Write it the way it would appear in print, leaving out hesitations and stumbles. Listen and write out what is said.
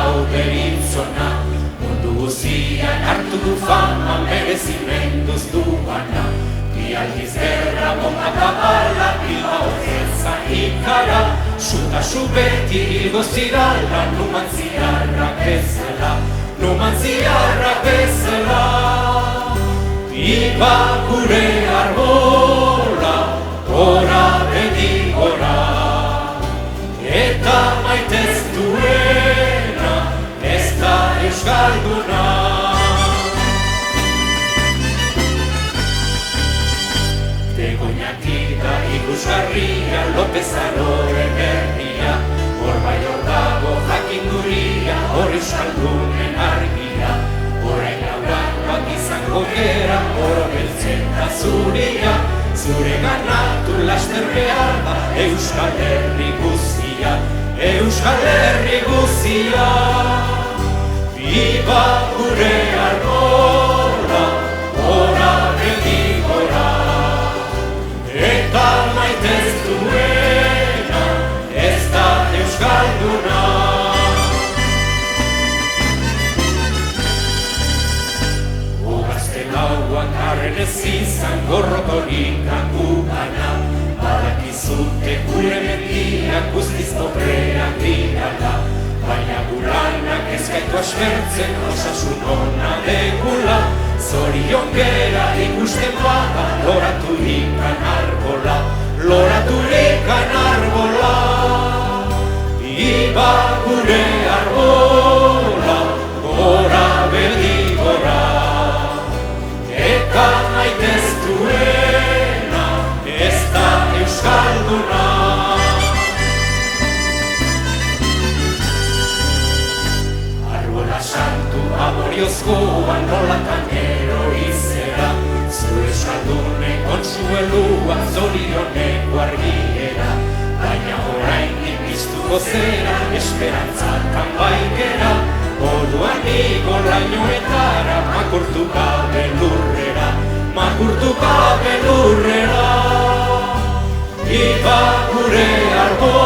hau deritzona, mundu guzian hartu du fama merezimenduz duana. Bi aldiz gerra, bomba eta bala, Bilbao ez ikara, su beti hilgo zirala, Numantziarrak bezala, Numantziarrak bezala. Iba gure arbola, gora beti gora, eta maitez duena, ez da euskalduna. Begoñatida ikusgarria, Lopez Aroren herria, hor bai hor dago jakinduria, hor euskaldunen argia, orain laurak izango gera, oro beltzen da zuria, zure ganatu laster behar da, Euskal Herri guzia, Euskal Herri guzia. Biba gure arbola, gora beti gora, eta maitez duena, ez da euskalduna. Ugazte lauak arren ez izan gorrotorik gugana, badakizute gure mendiak guztiz pobreak dirala, baina guranak ez gaitu aspertzen osasun ona dekula, zorion gera ikusten bada loraturikan arbola, loraturikan arbola. Iba gure arbola, gora beti gora, eta maitez duena, ez da euskalduna. Arbola santu amoriozkoa nolatan eroizera, zure euskaldune konsuelua zorioneko argiera, baina oraindik piztuko zera, esperantzatan baikera, orduan igo lainoetara, makurtu gabe lurrera, makurtu gabe lurrera. Iba gure arbola,